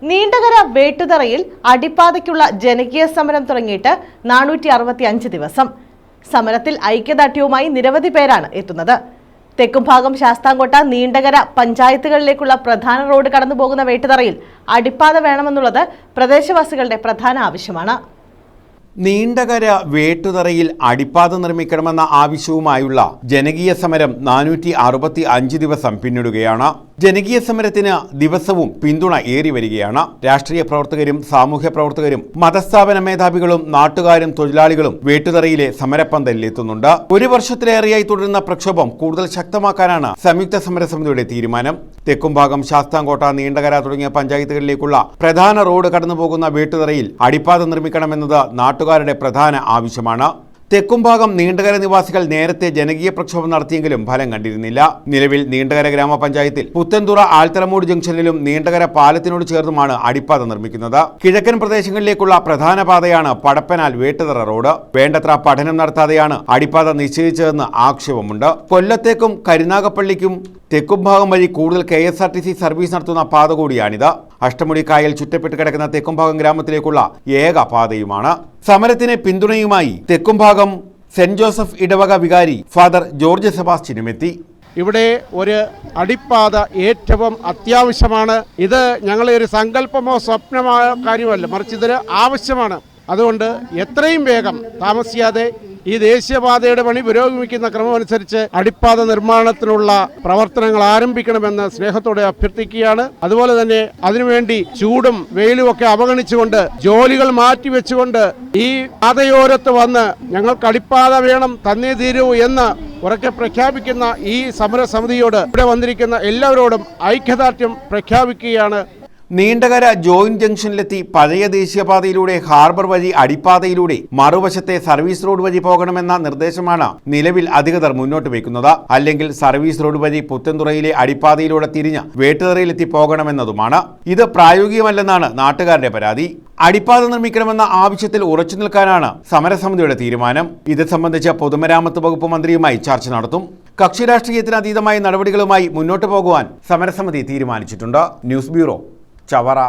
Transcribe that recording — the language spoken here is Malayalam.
നീണ്ടകര വേട്ടുതറയിൽ അടിപ്പാതയ്ക്കുള്ള ജനകീയ സമരം തുടങ്ങിയിട്ട് 465 ദിവസം. സമരത്തിൽ ഐക്യദാർഢ്യവുമായി നിരവധി പേരാണ് എത്തുന്നത്. തെക്കുംഭാഗം ശാസ്താംകോട്ട നീണ്ടകര പഞ്ചായത്തുകളിലേക്കുള്ള പ്രധാന റോഡ് കടന്നുപോകുന്ന വേട്ടുതറയിൽ അടിപ്പാത വേണമെന്നുള്ളത് പ്രദേശവാസികളുടെ പ്രധാന ആവശ്യമാണ്. നീണ്ടകര വേട്ടുതറയിൽ അടിപ്പാത നിർമ്മിക്കണമെന്ന ആവശ്യവുമായുള്ള ജനകീയ സമരം 465 ദിവസം പിന്നിടുകയാണ്. ജനകീയ സമരത്തിന് ദിവസവും പിന്തുണ ഏറി വരികയാണ്. രാഷ്ട്രീയ പ്രവർത്തകരും സാമൂഹ്യ പ്രവർത്തകരും മതസ്ഥാപന മേധാവികളും നാട്ടുകാരും തൊഴിലാളികളും വേട്ടുതറയിലെ സമരപ്പന്തലിലെത്തുന്നുണ്ട്. ഒരു വർഷത്തിലേറെയായി തുടരുന്ന പ്രക്ഷോഭം കൂടുതൽ ശക്തമാക്കാനാണ് സംയുക്ത സമരസമിതിയുടെ തീരുമാനം. തെക്കുംഭാഗം ശാസ്താംകോട്ട നീണ്ടകര തുടങ്ങിയ പഞ്ചായത്തുകളിലേക്കുള്ള പ്രധാന റോഡ് കടന്നുപോകുന്ന വേട്ടുതറയിൽ അടിപ്പാത നിർമ്മിക്കണമെന്നത് നാട്ടുകാരുടെ പ്രധാന ആവശ്യമാണ്. തെക്കുംഭാഗം നീണ്ടകര നിവാസികൾ നേരത്തെ ജനകീയ പ്രക്ഷോഭം നടത്തിയെങ്കിലും ഫലം കണ്ടിരുന്നില്ല. നിലവിൽ നീണ്ടകര ഗ്രാമപഞ്ചായത്തിൽ പുത്തൻതുറ ആൽത്തലമൂട് ജംഗ്ഷനിലും നീണ്ടകര പാലത്തിനോട് ചേർന്നുമാണ് അടിപ്പാത നിർമ്മിക്കുന്നത്. കിഴക്കൻ പ്രദേശങ്ങളിലേക്കുള്ള പ്രധാന പാതയാണ് പടപ്പനാൽ വേട്ടുതറ റോഡ്. വേണ്ടത്ര പഠനം നടത്താതെയാണ് അടിപ്പാത നിശ്ചയിച്ചതെന്ന് ആക്ഷേപമുണ്ട്. കൊല്ലത്തേക്കും കരുനാഗപ്പള്ളിക്കും തെക്കുംഭാഗം വഴി കൂടുതൽ KSRTC സർവീസ് നടത്തുന്ന പാത കൂടിയാണിത്. അഷ്ടമുടി കായൽ ചുറ്റപ്പെട്ട് കിടക്കുന്ന തെക്കുംഭാഗം ഗ്രാമത്തിലേക്കുള്ള ഏക പാതയുമാണ്. സമരത്തിന് പിന്തുണയുമായി തെക്കുംഭാഗം സെന്റ് ജോസഫ് ഇടവക വികാരി ഫാദർ ജോർജ് സെബാസ്റ്റ്യനും എത്തി. ഇവിടെ ഒരു അടിപ്പാത ഏറ്റവും അത്യാവശ്യമാണ്. ഇത് ഞങ്ങളെ ഒരു സങ്കല്പമോ സ്വപ്നമോ കാര്യമല്ല, മറിച്ച് ഇതൊരു ആവശ്യമാണ്. അതുകൊണ്ട് എത്രയും വേഗം താമസിയാതെ ഈ ദേശീയപാതയുടെ പണി പുരോഗമിക്കുന്ന ക്രമമനുസരിച്ച് അടിപ്പാത നിർമ്മാണത്തിനുള്ള പ്രവർത്തനങ്ങൾ ആരംഭിക്കണമെന്ന് സ്നേഹത്തോടെ അഭ്യർത്ഥിക്കുകയാണ്. അതുപോലെ തന്നെ അതിനുവേണ്ടി ചൂടും വെയിലും ഒക്കെ അവഗണിച്ചുകൊണ്ട് ജോലികൾ മാറ്റിവെച്ചുകൊണ്ട് ഈ പാതയോരത്ത് വന്ന് ഞങ്ങൾക്ക് അടിപ്പാത വേണം, തന്നേ തീരൂ എന്ന് ഉറക്കെ പ്രഖ്യാപിക്കുന്ന ഈ സമരസമിതിയോട് ഇവിടെ വന്നിരിക്കുന്ന എല്ലാവരോടും ഐക്യദാർഢ്യം പ്രഖ്യാപിക്കുകയാണ്. നീണ്ടകര ജോയിന്റ് ജംഗ്ഷനിലെത്തി പഴയ ദേശീയപാതയിലൂടെ ഹാർബർ വഴി അടിപ്പാതയിലൂടെ മറുവശത്തെ സർവീസ് റോഡ് വഴി പോകണമെന്ന നിർദ്ദേശമാണ് നിലവിൽ അധികൃതർ മുന്നോട്ട് വയ്ക്കുന്നത്. അല്ലെങ്കിൽ സർവീസ് റോഡ് വഴി പുത്തൻതുറയിലെ അടിപ്പാതയിലൂടെ തിരിഞ്ഞ് വേട്ടുതറയിലെത്തി പോകണമെന്നതുമാണ്. ഇത് പ്രായോഗികമല്ലെന്നാണ് നാട്ടുകാരുടെ പരാതി. അടിപ്പാത നിർമ്മിക്കണമെന്ന ആവശ്യത്തിൽ ഉറച്ചു നിൽക്കാനാണ് സമരസമിതിയുടെ തീരുമാനം. ഇത് സംബന്ധിച്ച് പൊതുമരാമത്ത് വകുപ്പ് മന്ത്രിയുമായി ചർച്ച നടത്തും. കക്ഷി രാഷ്ട്രീയത്തിന് അതീതമായ നടപടികളുമായി മുന്നോട്ട് പോകുവാൻ സമരസമിതി തീരുമാനിച്ചിട്ടുണ്ട്. News bureau, Chavara.